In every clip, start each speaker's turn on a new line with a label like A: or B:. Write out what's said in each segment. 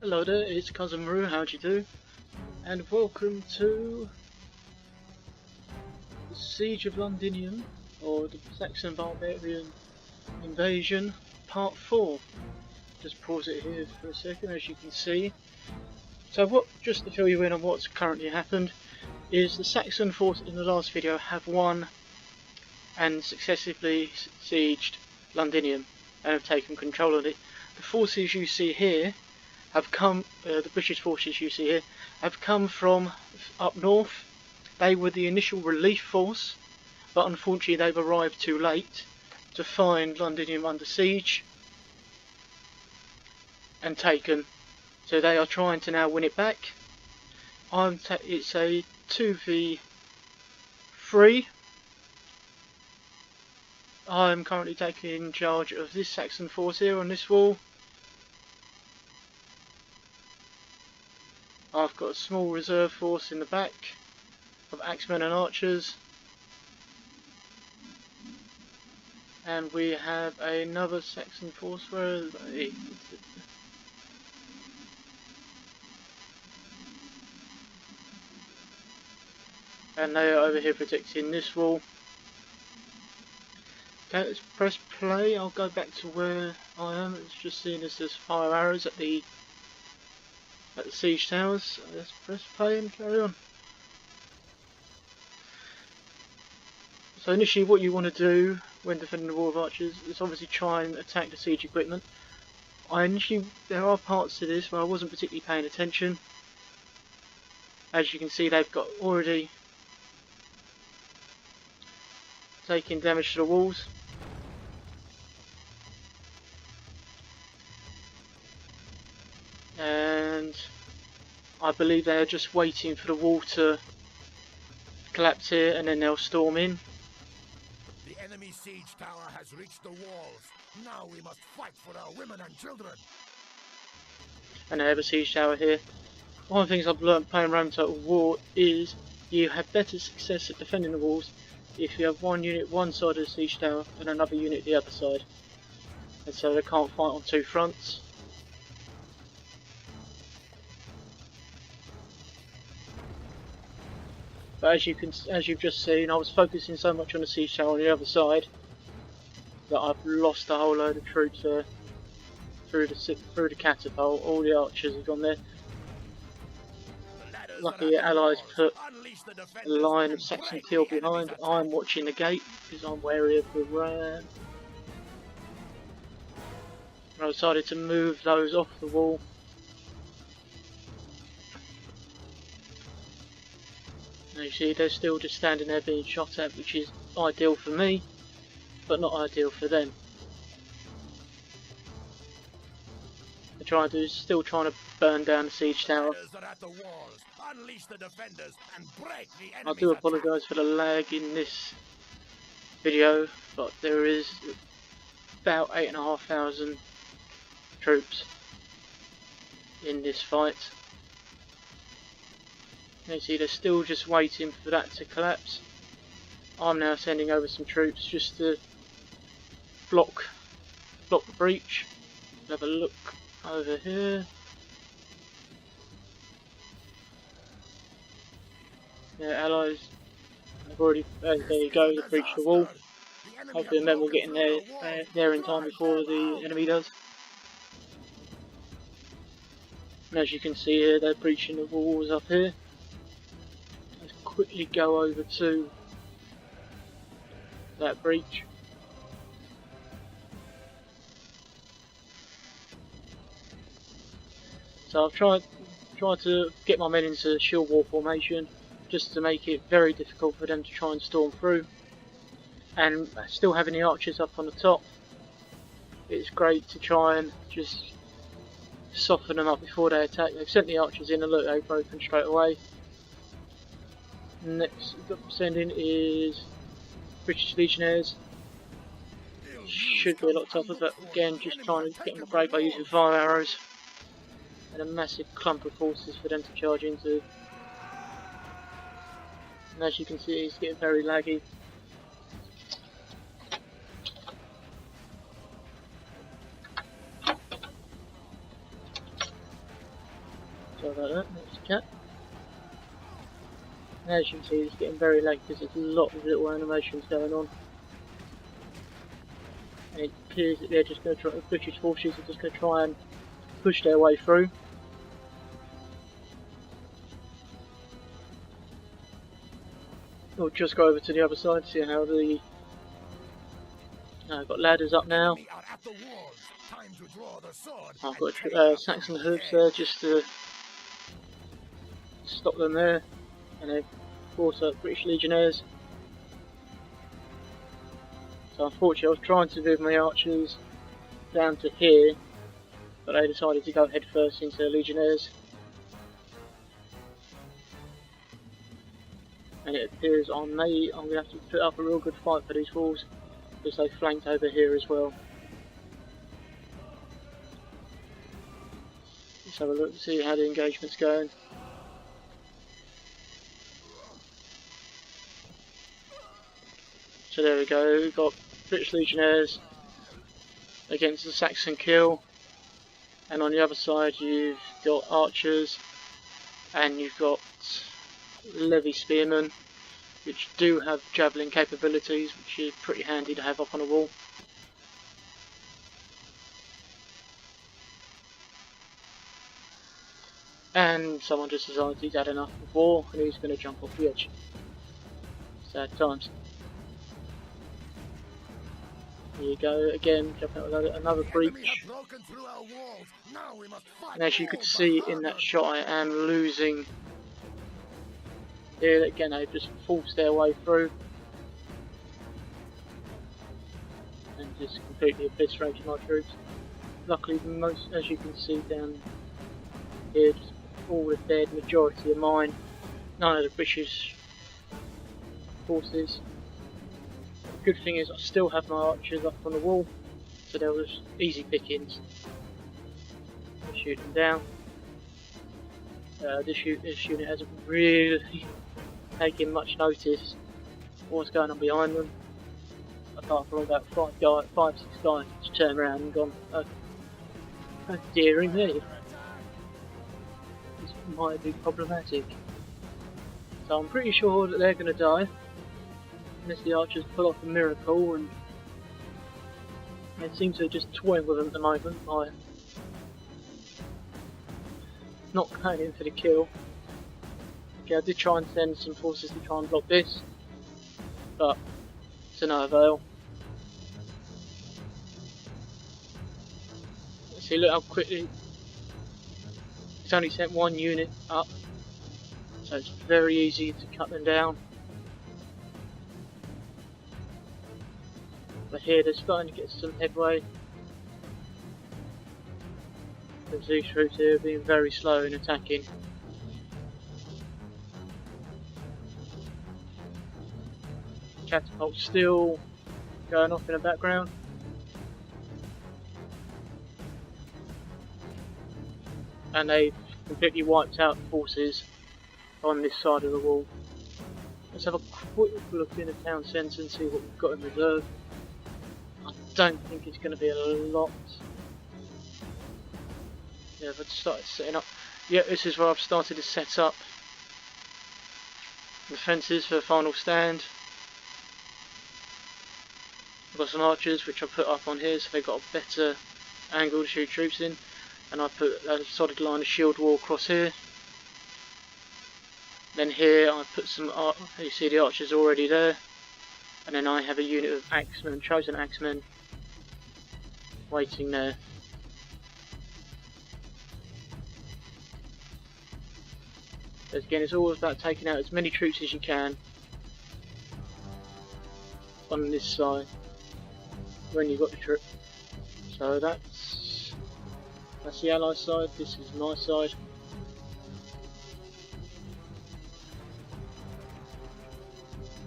A: Hello there, it's Cousin Maru, how do you do? And welcome to the Siege of Londinium, or the Saxon Barbarian Invasion, Part 4. Just pause it here for a second, as you can see. So just to fill you in on what's currently happened, is the Saxon force in the last video have won and successively sieged Londinium and have taken control of it. The forces you see here have come, the British forces you see here, have come from up north. They were the initial relief force, but unfortunately they've arrived too late to find Londinium under siege and taken. So they are trying to now win it back. It's a 2v3. I'm currently taking charge of this Saxon force here on this wall. I've got a small reserve force in the back of axemen and archers, and we have another Saxon force. Where are they? And they are over here protecting this wall. Okay, let's press play. I'll go back to where I am. It's just seeing as there's fire arrows at the siege towers. So let's press play and carry on. So initially what you want to do when defending the wall of archers is obviously try and attack the siege equipment. There are parts to this where I wasn't particularly paying attention. As you can see, they've got already taking damage to the walls. And I believe they are just waiting for the wall to collapse here, and then they'll storm in.
B: The enemy siege tower has reached the walls. Now we must fight for our women and children.
A: And they have a siege tower here. One of the things I've learned playing Rome Total War is you have better success at defending the walls if you have one unit one side of the siege tower and another unit the other side. And so they can't fight on two fronts. But as you've just seen, I was focusing so much on the siege tower on the other side that I've lost a whole load of troops there through the catapult. All the archers have gone there. Lucky the allies put a line of Saxon teal behind. I'm watching the gate because I'm wary of the ram. I decided to move those off the wall. And you see they're still just standing there being shot at, which is ideal for me, but not ideal for them. They're still trying to burn down the siege tower. I do apologise for the lag in this video, but there is about 8,500 troops in this fight. You see they're still just waiting for that to collapse. I'm now sending over some troops just to block the breach. Have a look over here. Yeah, allies have already, there you go, they breached the wall. Hopefully the men will get in there in time before the enemy does. And as you can see here, they're breaching the walls up here. Let's quickly go over to that breach. So I've tried to get my men into shield wall formation, just to make it very difficult for them to try and storm through. And still having the archers up on the top, it's great to try and just soften them up before they attack. They've sent the archers in and look, they've broken straight away. Next sending is British Legionnaires. Should be a lot tougher, but again just trying to get them a break by using fire arrows. And a massive clump of forces for them to charge into. And as you can see, it's getting very laggy. Sorry about that, that's a cat. And as you can see, it's getting very late because there's a lot of little animations going on. And it appears that they're just going to try, the British forces are just going to try and push their way through. We'll just go over to the other side, see how the... I've got ladders up now. I've got Saxon hoops there just to stop them there. And they've also British Legionnaires. So unfortunately I was trying to move my archers down to here, but they decided to go head first into the Legionnaires. And it appears I'm going to have to put up a real good fight for these walls, because they flanked over here as well. Let's have a look and see how the engagement's going. So there we go, we've got British Legionnaires against the Saxon kill, and on the other side you've got archers and you've got levy spearmen, which do have javelin capabilities, which is pretty handy to have up on a wall. And someone just decides he's had enough of war and he's going to jump off the edge. Sad times. Here you go, again, jumping out with another breach. And as you could see in that shot, I am losing. Here again, they've just forced their way through. And just completely obliterated my troops. Luckily, most, as you can see down here, just all the dead, majority of mine. None of the British forces. Good thing is I still have my archers up on the wall, so there was easy pickings. Shoot them down. This unit hasn't really taken much notice of what's going on behind them. Apart from about 5, 6 guys just turned around and gone, oh dearie me, this might be problematic. So I'm pretty sure that they're going to die. Unless the archers pull off a miracle, and they seem to just toying with them at the moment by not going in for the kill. Okay, I did try and send some forces to try and block this, but to no avail. Let's see, look how quickly it's only sent one unit up, so it's very easy to cut them down. But here they're starting to get some headway. These troops here are being very slow in attacking. Catapults still going off in the background. And they've completely wiped out forces on this side of the wall. Let's have a quick look in the town centre and see what we've got in reserve. I don't think it's going to be a lot. Yeah, I've started setting up. Yeah, this is where I've started to set up the fences for the final stand. I've got some archers which I put up on here so they've got a better angle to shoot troops in, and I put a solid line of shield wall across here. Then here I put some, you see the archers already there, and then I have a unit of axemen, chosen axemen, waiting there. As again, it's all about taking out as many troops as you can on this side when you've got the trip. So that's the Allied side, this is my side.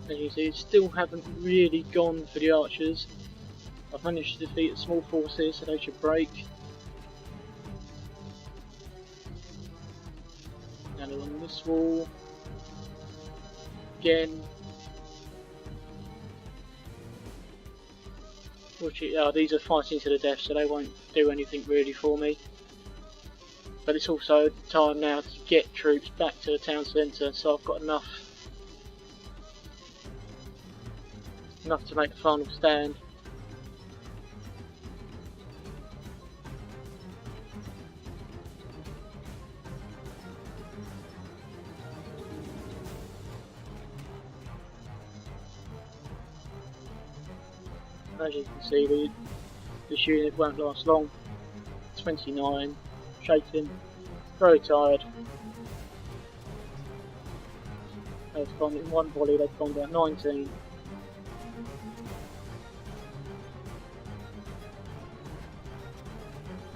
A: As you see, still haven't really gone for the archers. I've managed to defeat small forces, so they should break. And along this wall, again. These are fighting to the death, so they won't do anything really for me. but it's also time now to get troops back to the town centre, so I've got enough to make the final stand. As you can see, this unit won't last long. 29, shaken, very tired. They've gone in one volley, they've gone down 19.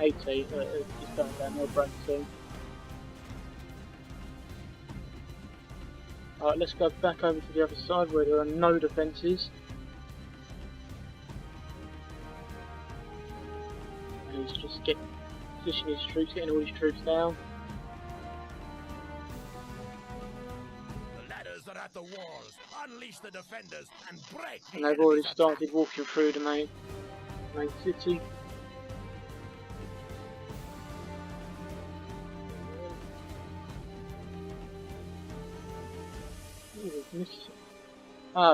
A: It's going down their brain soon. Alright, let's go back over to the other side where there are no defences. And he's just positioning his troops, getting all his troops down.
B: The ladders are at the walls. Unleash the defenders and break.
A: And they've already started walking through the main city.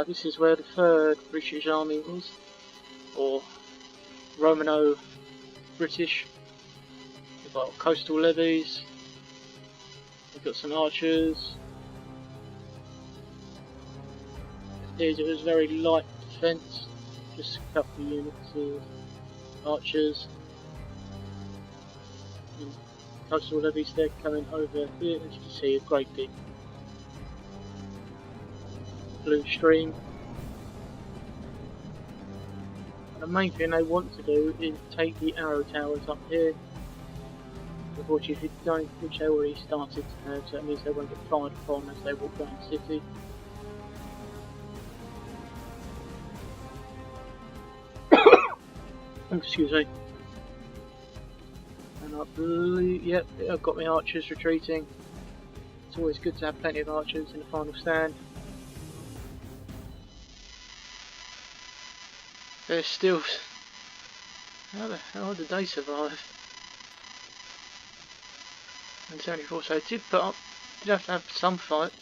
A: This is where the 3rd British Army is, or Romano-British. We've got coastal levies, we've got some archers. It was very light defence, just a couple of units of archers. And coastal levies, they're coming over here, as you can see, a great big blue stream. And the main thing they want to do is take the arrow towers up here. Unfortunately, if you don't, which they already started, so that means they won't get fired upon as they walk down the city. Excuse me. And I believe, yep, I've got my archers retreating. It's always good to have plenty of archers in the final stand. They're still... How the hell did they survive? And 74, so they did have to have some fight.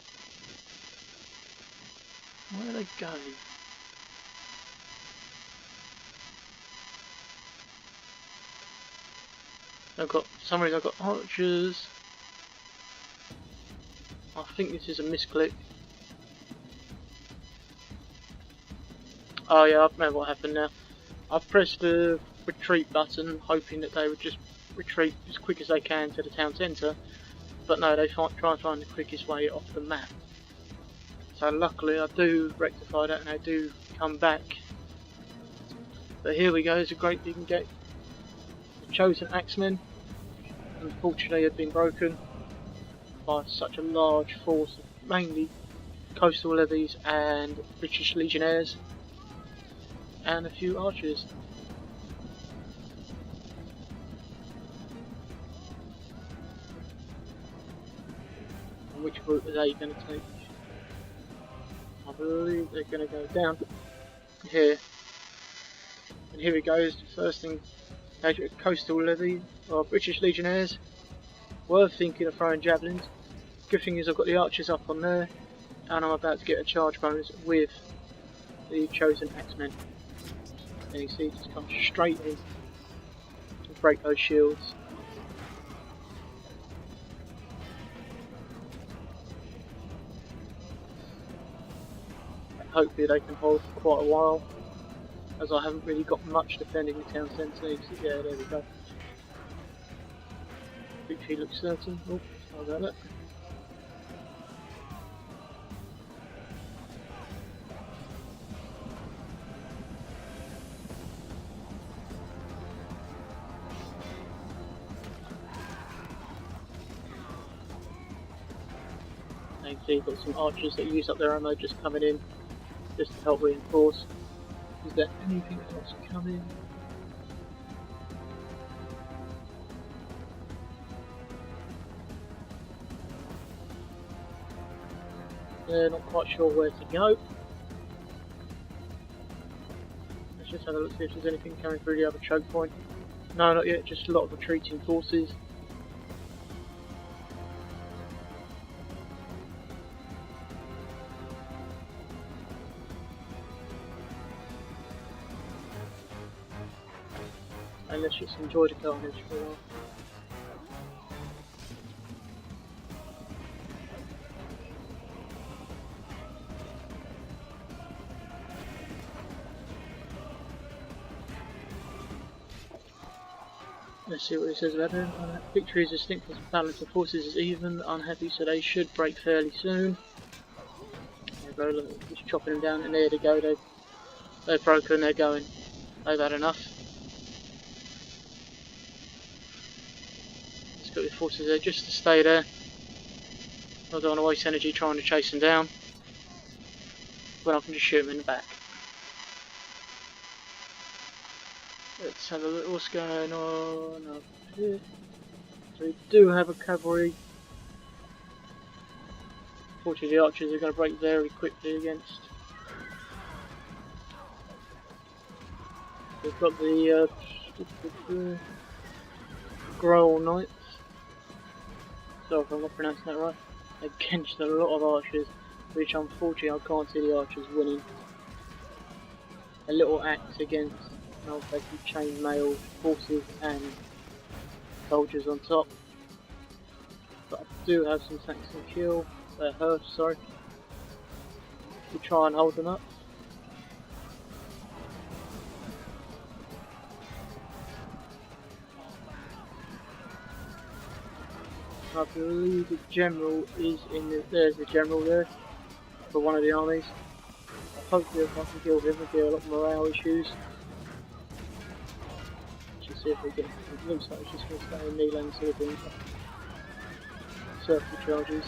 A: Where are they going? For some reason I've got archers. I think this is a misclick. Oh yeah, I remember what happened now. I've pressed the retreat button, hoping that they would just retreat as quick as they can to the town centre, but no, they try and find the quickest way off the map. So luckily I do rectify that and they do come back. But here we go, there's a great big gate. The chosen axemen, unfortunately, had been broken by such a large force of mainly coastal levies and British legionnaires. And a few archers. And which route are they going to take? I believe they're going to go down here. And here we go, the first thing, coastal levy, or British legionnaires. Were thinking of throwing javelins. Good thing is I've got the archers up on there, and I'm about to get a charge bonus with the chosen axemen. And you see, just come straight in and break those shields. And hopefully they can hold for quite a while, as I haven't really got much defending the town centre. Yeah, there we go. Victory looks certain. Oh, sorry about that. You see, you've got some archers that use up their ammo just coming in, just to help reinforce. Is there anything else coming? They're not quite sure where to go. Let's just have a look, see if there's anything coming through the other choke point. No, not yet, just a lot of retreating forces. and let's just enjoy the carnage for a while. Let's see what it says about it. Victory is distinct as balance of forces is even, unhappy, so they should break fairly soon. There we go, look, just chopping them down, and there they go, they've broken, they're going. They've had enough. Let's got your forces there just to stay there. I don't want to waste energy trying to chase them down when I can just shoot them in the back. Let's have a look what's going on up here. So we do have a cavalry. Fortunately the archers are going to break very quickly against. We've got the Growl Knights. Sorry if I'm not pronouncing that right. Against a lot of archers, which unfortunately I can't see the archers winning. A little axe against basically chainmail forces and soldiers on top. But I do have some Saxon hearths, sorry, to try and hold them up. I believe the general is in the, there's the general there for one of the armies. Hopefully if I can kill him, there'll be a lot of morale issues. Let's see if we get, it looks like it's just going to stay in melee instead of doing circle charges.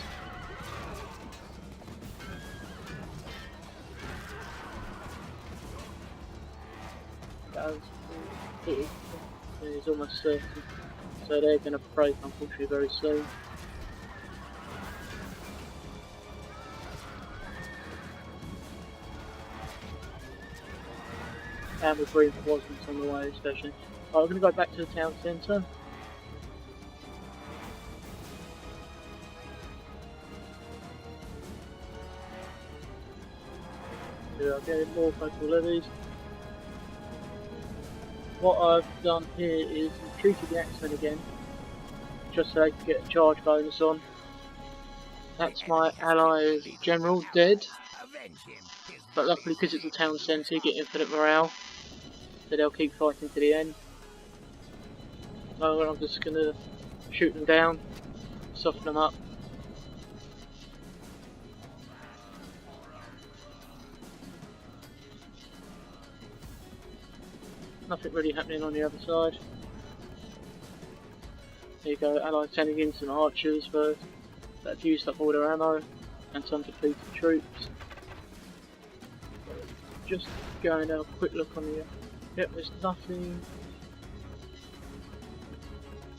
A: That was it is almost certain. So they're going to break unfortunately very soon. And with reinforcements on the way especially. Right, we're going to go back to the town centre. Yeah, I'm getting more coastal levies. What I've done here is retreated the Axemen again, just so they can get a charge bonus on. That's my ally general dead, but luckily because it's a town centre you get infinite morale, so they'll keep fighting to the end. So I'm just going to shoot them down, soften them up. Nothing really happening on the other side. There you go, allies sending in some archers first that have used up all their ammo and some depleted troops. Just going to have a quick look on the. Yep, there's nothing.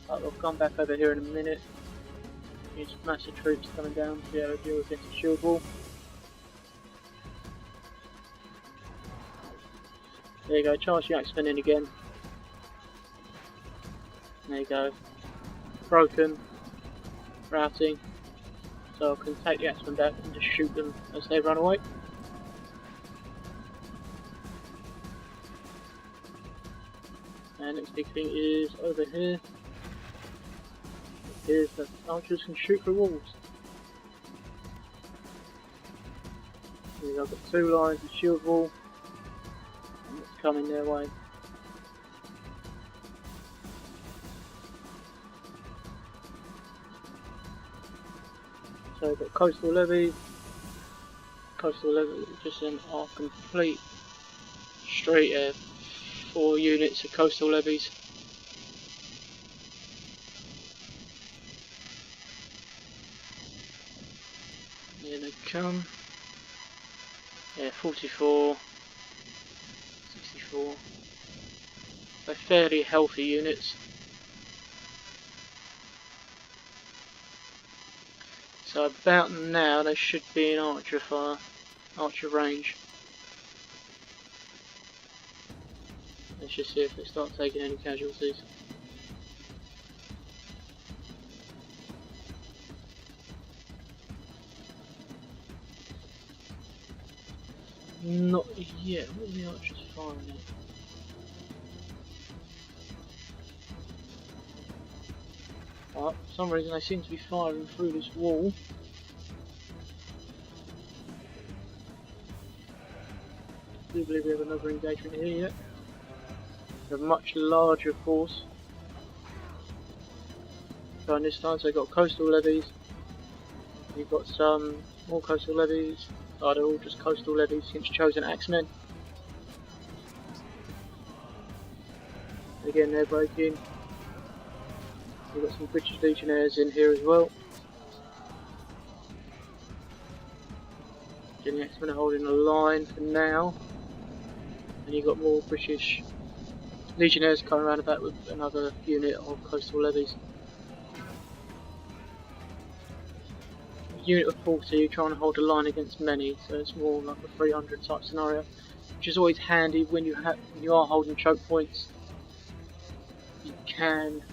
A: I'll come back over here in a minute. There's massive troops coming down to be able to deal against the shield wall. There you go, charge the Axemen in again. There you go. Broken. Routing. So I can take the Axemen back and just shoot them as they run away. And next big thing is over here. Here's the archers can shoot through walls. Here I've got two lines of shield wall. And it's coming their way. So I've got coastal levies. Coastal levies just in our complete straight 4 units of coastal levies. Here they come. Yeah, 44, 64. They're fairly healthy units. So about now they should be in archer fire, archer range. Let's just see if they start taking any casualties. Not yet. What are the archers firing at? But for some reason they seem to be firing through this wall. I do believe we have another engagement here yet. A much larger force. Going this time, so you've got coastal levies. You've got some more coastal levies. Oh, they're all just coastal levies against chosen axemen. Again, they're breaking. We've got some British legionnaires in here as well. Again, the axemen are holding a line for now. And you've got more British legionnaires coming around about with another unit of coastal levies. Unit of 40, you're trying to hold a line against many, so it's more like a 300 type scenario, which is always handy when you are holding choke points. You can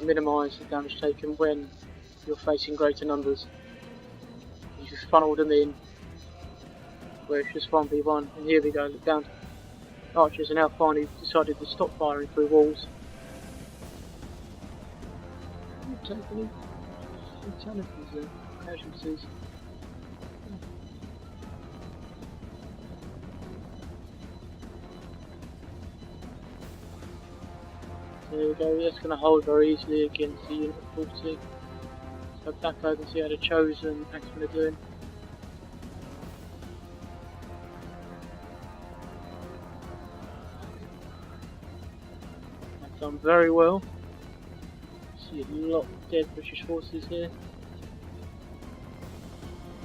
A: minimise the damage taken when you're facing greater numbers. You just funnel them in where it's just 1v1, and here we go, look down. Archers are now finally decided to stop firing through walls. Take any fatalities there, casualties. There we go, that's going to hold very easily against the unit of 40. So back over and see how the chosen axemen are doing. They've done very well. See a lot of dead British forces here.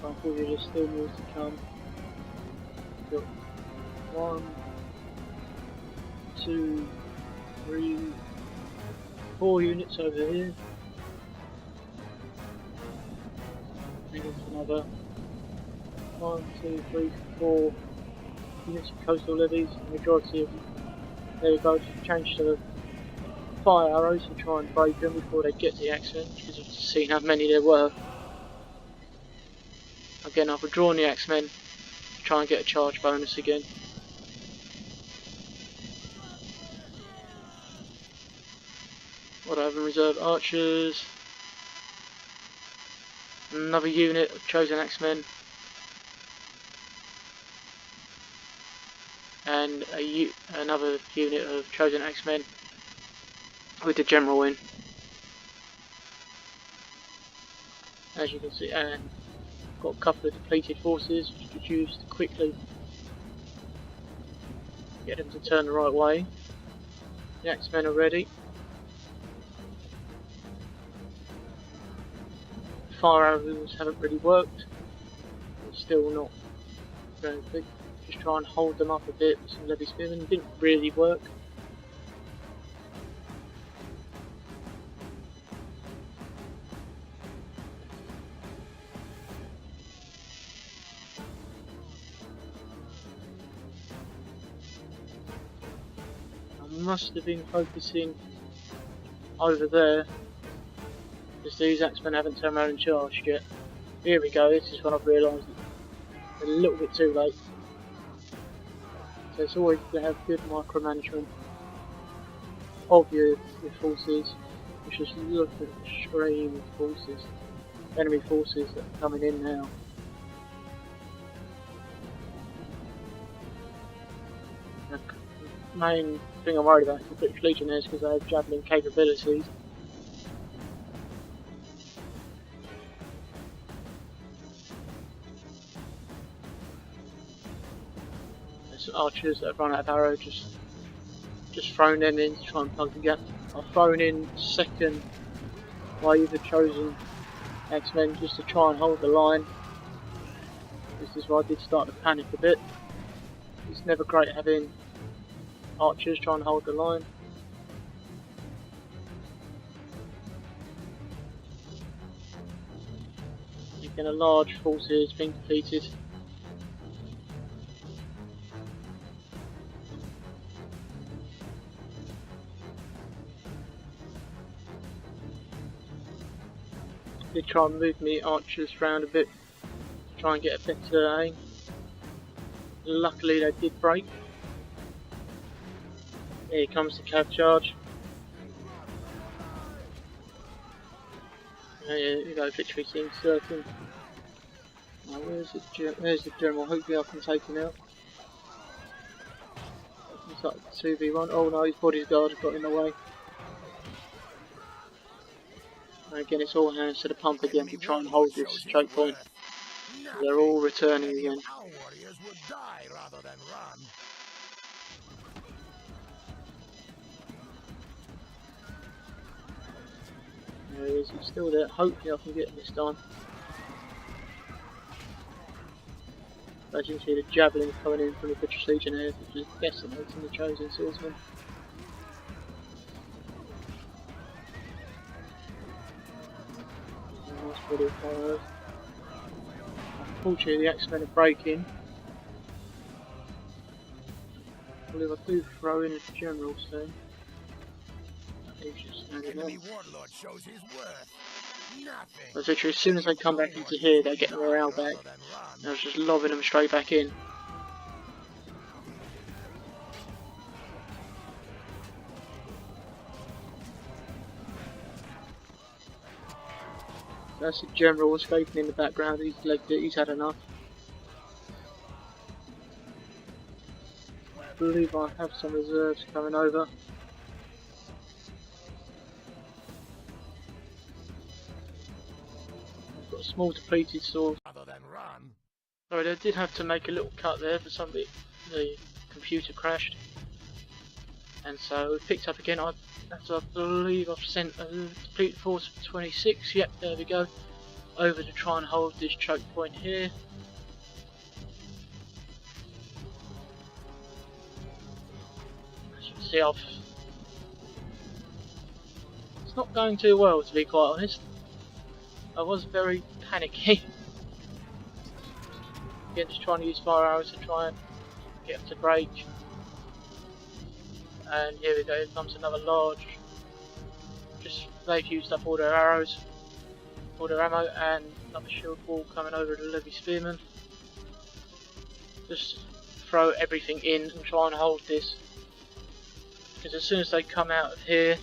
A: But unfortunately there's still more to come. We've got 1, 2, 3, 4 units over here. And another 1, 2, 3, 4 units of coastal levies. The majority of them. There we go, just change to the fire arrows and try and break them before they get the axemen, because you've seen how many there were. Again, I've withdrawn the axemen to try and get a charge bonus again. What I have in reserve? Archers. Another unit of chosen axemen. And another unit of chosen axemen with the general in. As you can see, and got a couple of depleted forces which could use to quickly get them to turn the right way. The axemen are ready. Fire arrows haven't really worked. They're still not very big. Just try and hold them up a bit with some levy spearmen. Didn't really work. Must have been focusing over there, because these axemen haven't turned around and charged yet. Here we go, this is when I've realised it's a little bit too late. So it's always to have good micromanagement of your forces, which is look at the stream of forces, enemy forces that are coming in now. The main thing I'm worried about is the British Legionnaires, because they have javelin capabilities. There's archers that have run out of arrows, just thrown them in to try and plug the gap. I've thrown in second wave of chosen X-Men just to try and hold the line. This is where I did start to panic a bit. It's never great having archers trying to hold the line. Again, a large force here has been completed. Did try and move me archers around a bit to try and get a better aim. Luckily they did break. Here comes the cav charge. Here we go, victory seems certain. Now where's the general? Hopefully I can take him out. It's like 2v1. Oh no, his bodyguard got in the way. And again, it's all hands to the pump again to try and hold this choke point. They're all returning again.
B: Our warriors would die rather than run.
A: There he is, he's still there. Hopefully I can get him this time. As you can see, the javelin coming in from the British Legionnaires, which is decimating the chosen swordsman. Nice body of fire. Unfortunately, the X-Men are breaking. I believe I do throw in a general soon. He's just standing
B: Enemy
A: there.
B: warlord shows his worth. Nothing.
A: That's literally as soon as they come back into here, they get the morale back. And I was just lobbing them straight back in. That's the general escaping in the background. He's legged it. He's had enough. I believe I have some reserves coming over. I've got a small depleted sword.
B: Rather than run.
A: Sorry, I did have to make a little cut there for somebody. The computer crashed, and so we picked up again. I believe I've sent a depleted force of 26. Yep, there we go. Over to try and hold this choke point here. As you can see, it's not going too well, to be quite honest. I was very panicky. Again, just trying to use fire arrows to try and get them to break. And here we go, here comes another large. Just they've used up all their arrows, all their ammo, and another shield wall coming over the levy spearmen. Just throw everything in and try and hold this, because as soon as they come out of here,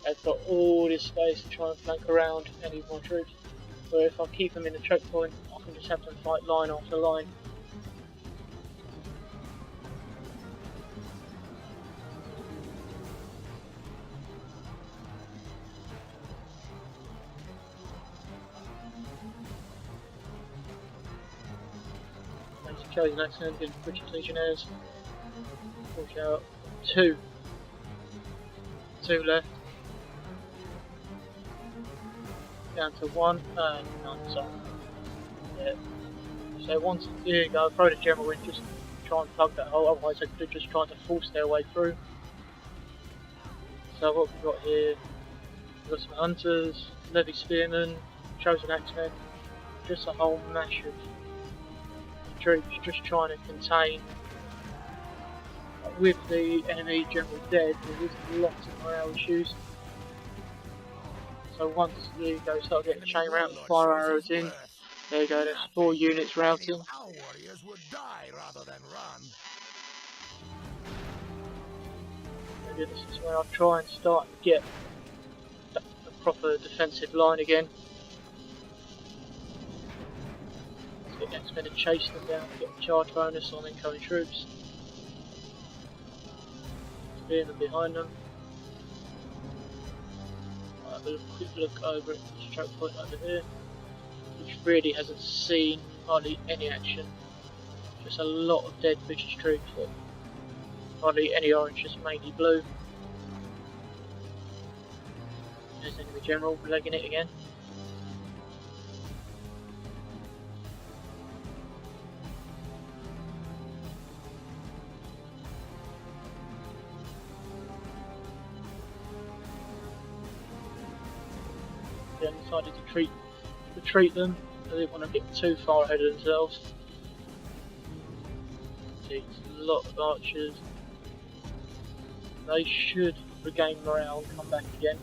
A: they've got all this space to try and flank around any of my troops. Where if I keep them in the choke point, I can just have them fight line after line. Chosen accident against British Legionnaires. Push out. Two left. Down to one and none. So, yeah. So once, here you go, throw the general in, just try and plug that hole, otherwise they could have just tried to force their way through. So what we've got here, we've got some hunters, levy spearmen, chosen axemen, just a whole mash of troops just trying to contain. With the enemy general dead, there is lots of morale issues. So once you go start getting the chain route and fire arrows in, there you go, there's 4 units routing.
B: Our warriors would die rather than run.
A: Maybe this is where I'll try and start to get a proper defensive line again. Get the X-Men to chase them down, get the charge bonus on incoming troops. Spearmen behind them. I'll have a quick look over at this choke point over here, which really hasn't seen hardly any action. Just a lot of dead British troops, but hardly any orange, just mainly blue. There's enemy general legging it again. Then decided to retreat them. They didn't want to get too far ahead of themselves. See, it's a lot of archers. They should regain morale and come back again.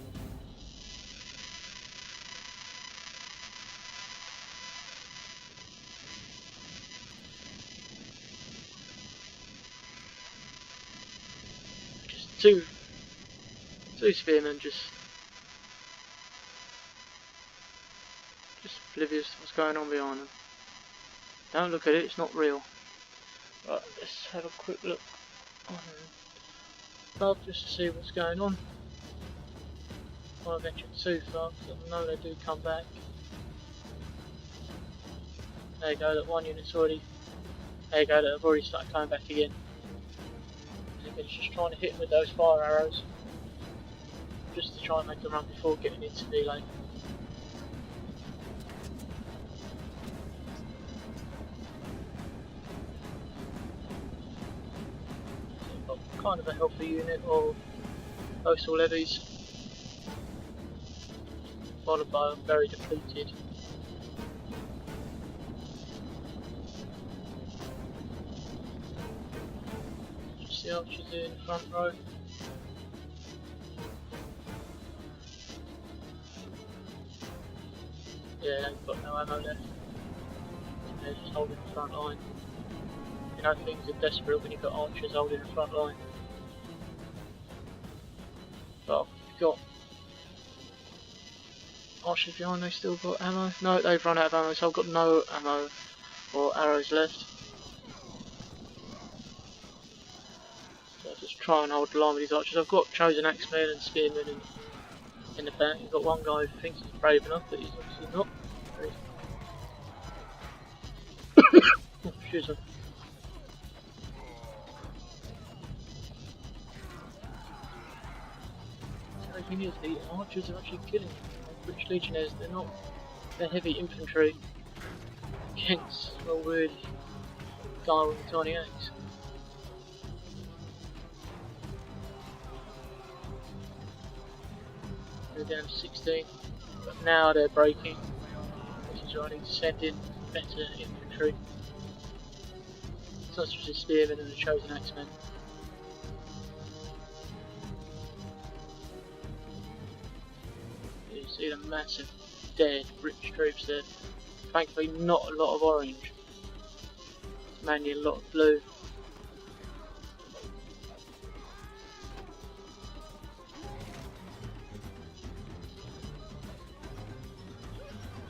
A: two spearmen just oblivious to what's going on behind them. Don't look at it, it's not real. Right, let's have a quick look on above just to see what's going on. I won't venture too far because I know they do come back. There you go, that one unit's already. There you go, that have already started coming back again. And it's just trying to hit them with those fire arrows, just to try and make them run before getting into melee. So got kind of a healthy unit of coastal levies, followed by a very depleted. Just the archers here in the front row. Yeah, they've got no ammo left. They're just holding the front line. You know, things are desperate when you've got archers holding the front line. But I've got archers behind, they still got ammo. No, they've run out of ammo, so I've got no ammo or arrows left. So I'll just try and hold the line with these archers. I've got chosen axemen and spearmen in the back. You've got one guy who thinks he's brave enough, but he's obviously not. Oh, excuse me. So the thing is, the archers are actually killing the British legionnaires. They're heavy infantry against a weird guy with a tiny axe. They're down to 16, but now they're breaking, which is why I need to send in better infantry, such as the spearmen and the chosen axemen. You see the massive dead British troops there. Thankfully not a lot of orange, it's mainly a lot of blue.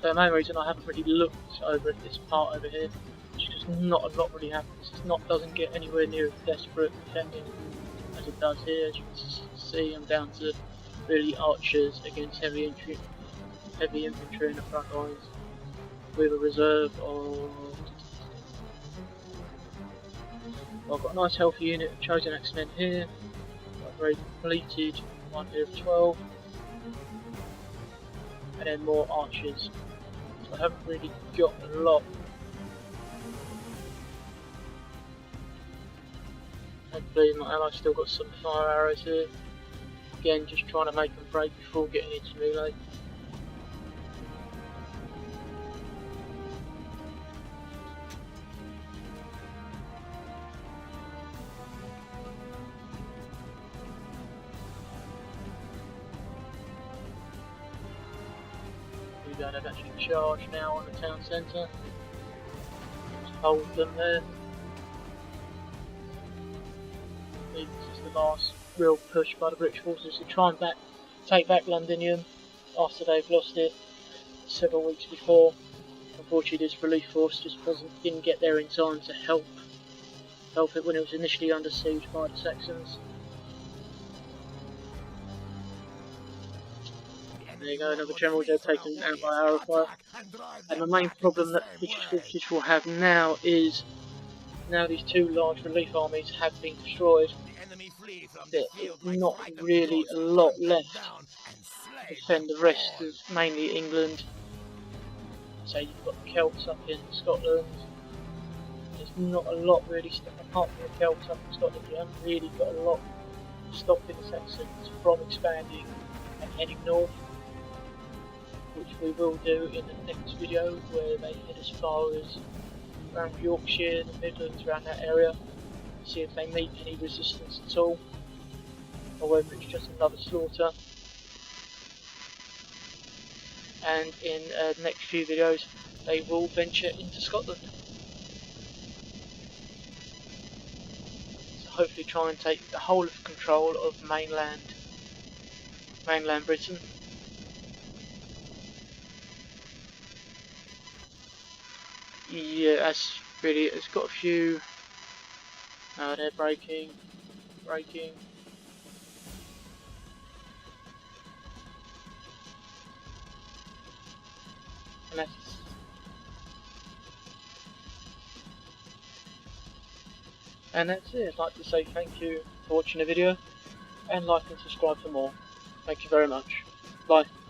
A: The main reason I haven't really looked over at this part over here is just not a lot really happens. It doesn't get anywhere near as desperate defending as it does here. As you can see, I'm down to really archers against heavy infantry in the front lines with a reserve of. Well, I've got a nice healthy unit of chosen axemen here. Got a very depleted one here of 12, and then more archers. I haven't really got a lot. Hopefully my allies still got some fire arrows here. Again, just trying to make them break before getting into melee. They've actually charged now on the town centre. Just hold them there. This is the last real push by the British forces to try and take back Londinium after they've lost it several weeks before. Unfortunately, this relief force just didn't get there in time to help it when it was initially under siege by the Saxons. There you go, another general they're taken out by arrow fire. And the main problem that British forces will have now is, now these two large relief armies have been destroyed, there's not really a lot left to defend the rest of mainly England. So you've got the Celts up in Scotland. There's not a lot really, apart from the Celts up in Scotland, you haven't really got a lot stopping the Saxons from expanding and heading north, which we will do in the next video, where they head as far as around Yorkshire, the Midlands, around that area, see if they meet any resistance at all, or whether it's just another slaughter. And in the next few videos they will venture into Scotland. So hopefully try and take the whole of control of mainland Britain. Yeah, that's really, it's got a few, they're braking, and that's it. I'd like to say thank you for watching the video, and like and subscribe for more. Thank you very much. Bye.